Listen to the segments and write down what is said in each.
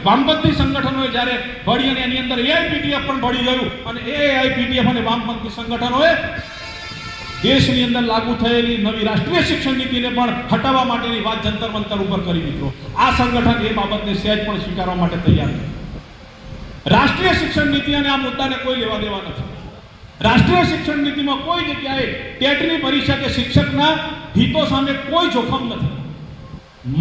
વામપંથી સંગઠનોએ જ્યારે ભળી અને એની અંદર એઆઈપીટીએફ પણ ભળી ગયું અને એઆઈપીટીએફ અને વામપંથી સંગઠનોએ દેશની અંદર લાગુ થયેલી નવી રાષ્ટ્રીય શિક્ષણ નીતિને પણ હટાવવા માટેની વાત જંતર મંતર ઉપર કરી મિત્રો આ સંગઠન એ બાબતને સહેજ પણ સ્વીકારવા માટે તૈયાર નથી। રાષ્ટ્રીય શિક્ષણ નીતિ અને આ મુદ્દાને કોઈ લેવા દેવા નથી। રાષ્ટ્રીય શિક્ષણ નીતિમાં કોઈ જગ્યાએ ટેટની પરીક્ષા કે શિક્ષકના હિતો સામે કોઈ જોખમ નથી।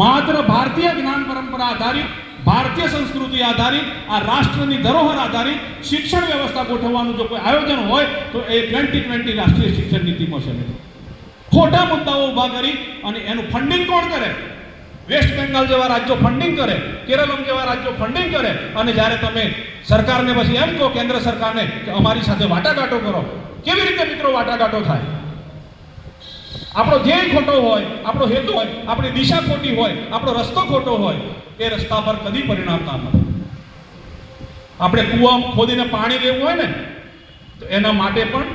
માત્ર ભારતીય જ્ઞાન પરંપરા આધારિત ભારતીય સંસ્કૃતિ આધારિત આ રાષ્ટ્રની ધરોહર આધારિત શિક્ષણ વ્યવસ્થા ગોઠવવાનું જો કોઈ આયોજન હોય તો એ 2020 રાષ્ટ્રીય શિક્ષણ નીતિમાં છે। ખોટા મુદ્દાઓ ઊભા કરી અને એનું ફંડિંગ કોણ કરે? વેસ્ટ બેંગાલ જેવા રાજ્યો ફંડિંગ કરે, કેરળમ જેવા રાજ્યો ફંડિંગ કરે અને જ્યારે તમે સરકારને પછી એમ કહો કેન્દ્ર સરકારને કે અમારી સાથે વાટાઘાટો કરો, કેવી રીતે મિત્રો વાટાઘાટો થાય? આપણો ધ્યેય ખોટો હોય, આપણો હેતુ હોય, આપણી દિશા ખોટી હોય, આપણો રસ્તો ખોટો હોય, એ રસ્તા પર કદી પરિણામતા નથી। આપણે કૂવા ખોદીને પાણી લેવું હોય ને તો એના માટે પણ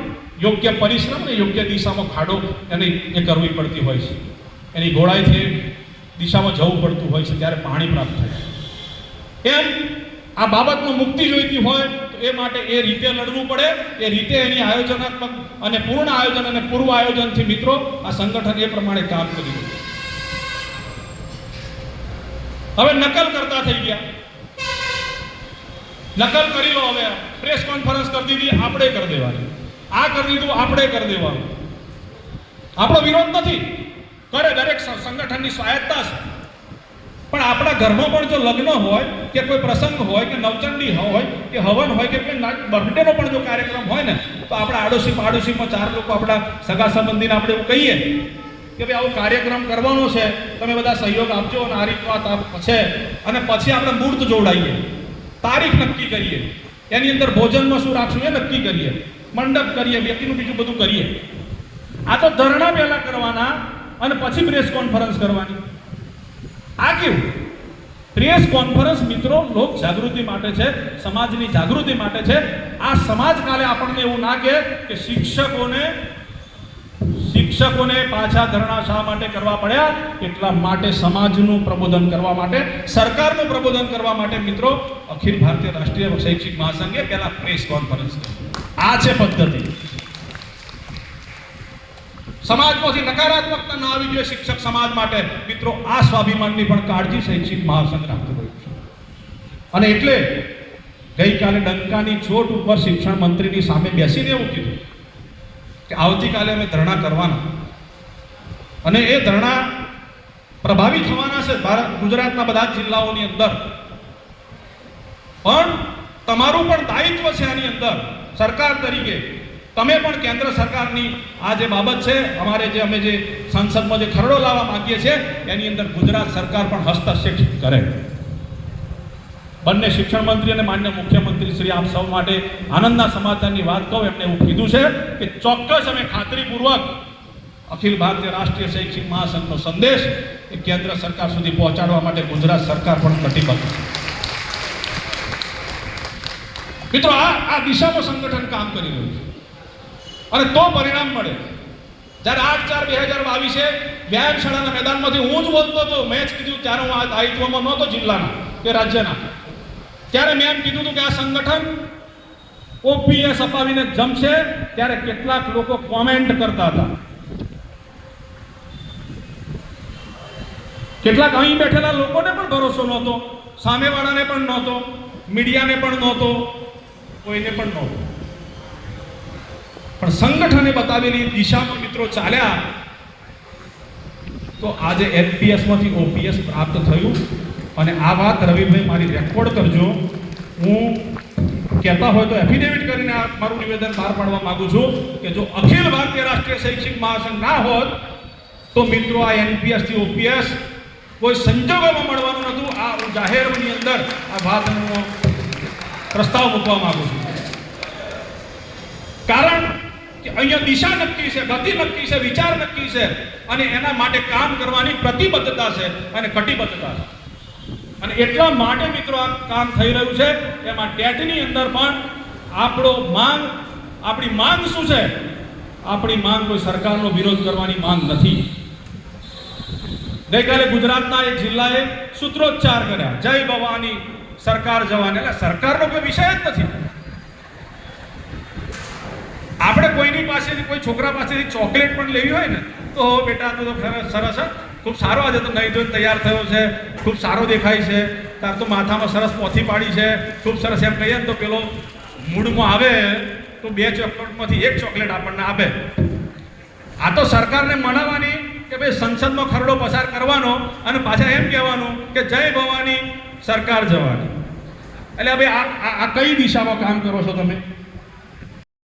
યોગ્ય પરિશ્રમ ને યોગ્ય દિશામાં ખાડો એ કરવી પડતી હોય છે, એની ગોળાઈથી દિશામાં જવું પડતું હોય છે ત્યારે પાણી પ્રાપ્ત થાય। એમ આ બાબતમાં મુક્તિ જોઈતી હોય તો એ માટે એ રીતે લડવું પડે, એ રીતે એની આયોજનાત્મક અને પૂર્ણ આયોજન અને પૂર્વ આયોજનથી મિત્રો આ સંગઠન એ પ્રમાણે કામ કરી રહ્યું છે। હવે નકલ કરતા થઈ ગયા, નકલ કરી લો। હવે પ્રેસ કોન્ફરન્સ કરી દીધી, આપણે કરી દેવાની, આ કરી દીધું, આપણે કરી દેવાનું। આપણો વિરોધ નથી, કરે દરેક સંગઠનની સ્વાયત્તા છે, પણ આપણા ઘરમાં પણ જો લગ્ન હોય કે કોઈ પ્રસંગ હોય કે નવચંડી હોય કે હવન હોય કે કોઈ બર્થડેનો પણ જો કાર્યક્રમ હોય ને તો આપણા આડોશીમાં 4 લોકો આપણા સગા સંબંધીને આપણે એવું કહીએ કે ભાઈ આવો કાર્યક્રમ કરવાનો છે, તમે બધા સહયોગ આપજો અને આ રીત વાત છે, અને પછી આપણે મુહૂર્ત જોડાઈએ, તારીખ નક્કી કરીએ, એની અંદર ભોજનમાં શું રાખશું એ નક્કી કરીએ, મંડપ કરીએ, વ્યક્તિનું બીજું બધું કરીએ। આ તો ધરણા પહેલા કરવાના અને પછી પ્રેસ કોન્ફરન્સ કરવાની। આ કેવું? પ્રેસ કોન્ફરન્સ મિત્રો લોક જાગૃતિ માટે છે, સમાજની જાગૃતિ માટે છે। આ સમાજ કાલે આપણને એવું ના કહે કે શિક્ષકોને પાછા ધરણા શા માટે કરવા પડ્યા? એટલા માટે સમાજનું પ્રબોધન કરવા માટે, સરકારનું પ્રબોધન કરવા માટે મિત્રો અખિલ ભારતીય રાષ્ટ્રીય શૈક્ષિક મહાસંઘે પહેલા પ્રેસ કોન્ફરન્સ કરી। આ છે પદ્ધતિ। સમાજમાંથી નકારાત્મકતા ના આવી જોઈએ શિક્ષક સમાજ માટે મિત્રો, આ સ્વાભિમાનની પણ કાળજી શૈક્ષિક મહાસંઘ રાખતો રહ્યો છે। અને એટલે ગઈકાલે ડંકાની ચોટ ઉપર શિક્ષણ મંત્રીની સામે બેસીને એવું કીધું કે આવતીકાલે અમે ધરણા કરવાના અને એ ધરણા પ્રભાવી થવાના છે ગુજરાતના બધા જ જિલ્લાઓની અંદર, પણ તમારું પણ દાયિત્વ છે આની અંદર સરકાર તરીકે। તમે પણ કેન્દ્ર સરકારની આ જે બાબત છે, અમે જે સંસદમાં જે ખરડો લાવવા માંગીએ છીએ એની અંદર ગુજરાત સરકાર પણ હસ્તક્ષેપ કરે। બંને શિક્ષણ મંત્રી અને માન્ય મુખ્યમંત્રી શ્રી આપ સૌ માટે આનંદના સમાચારની વાત કહું, એમને એવું કીધું છે કે ચોક્કસ અમે ખાતરીપૂર્વક અખિલ ભારતીય રાષ્ટ્રીય શૈક્ષિક મહાસંઘનો સંદેશ એ કેન્દ્ર સરકાર સુધી પહોંચાડવા માટે ગુજરાત સરકાર પણ કટિબદ્ધ છે। મિત્રો આ દિશામાં સંગઠન કામ કરી રહ્યું છે અને તો પરિણામ મળે। જ્યારે 8/4/2022 વ્યાયામશાળાના મેદાનમાંથી હું જ બોલતો હતો, મેં જ કીધું ત્યારે હું આ દાયિત્વમાં નહોતો જિલ્લાના કે રાજ્યના, ત્યારે મેં એમ કીધું હતું કે આ સંગઠન ઓપીએસ અપાવીને જમશે, ત્યારે કેટલાક લોકો કોમેન્ટ કરતા હતા, કેટલાક અહીં બેઠેલા લોકોને પણ ભરોસો નહોતો, સામેવાળાને પણ નહોતો, મીડિયાને પણ નહોતો, કોઈને પણ નહોતો, પણ સંગઠને બતાવેલી દિશામાં મિત્રો ચાલ્યા તો આજે એનપીએસમાંથી ઓપીએસ પ્રાપ્ત થયું। અને આ વાત રવિભાઈ મારી રેકોર્ડ કરજો, હું કહેતા હોય તો એફિડેવિટ કરીને આ મારું નિવેદન બહાર પાડવા માંગુ છું કે જો અખિલ ભારતીય રાષ્ટ્રીય શૈક્ષિક મહાસંઘ ના હોત તો મિત્રો આ એનપીએસથી ઓપીએસ કોઈ સંજોગોમાં મળવાનું નહોતું। આ હું જાહેરની અંદર આ વાતનો પ્રસ્તાવ મૂકવા માંગુ છું, કારણ કે અહીંયા દિશા નક્કી છે, ગતિ નક્કી છે, વિચાર નક્કી છે અને એના માટે કામ કરવાની પ્રતિબદ્ધતા છે અને કટિબદ્ધતા છે। અને એટલા માટે મિત્રો આ કામ થઈ રહ્યું છે। એમાં ટેટની અંદર પણ આપણી માંગ શું છે? આપણી માંગ કોઈ સરકારનો વિરોધ કરવાની માંગ નથી। ગઈકાલે ગુજરાતના એક જિલ્લાએ સૂત્રોચ્ચાર કર્યા, જય ભવાની સરકાર જવાની. એટલે સરકારનો કોઈ વિષય જ નથી. આપણે કોઈની પાસેથી, કોઈ છોકરા પાસેથી ચોકલેટ પણ લેવી હોય ને, તો બેટા તો સરસ, ખૂબ સારો, આજે તો નહીં ધોઈને તૈયાર થયો છે, ખૂબ સારો દેખાય છે, તાર તો માથામાં સરસ પોથી પાડી છે, ખૂબ સરસ, એમ કહીએ ને તો પેલો મૂડમાં આવે તો 2 ચોકલેટમાંથી 1 ચોકલેટ આપણને આપે. આ તો સરકારને મનાવવાની કે ભાઈ સંસદમાં ખરડો પસાર કરવાનો અને પાછા એમ કહેવાનું કે જય ભવાની સરકાર જવાની. એટલે હવે આ કઈ દિશામાં કામ કરો છો તમે?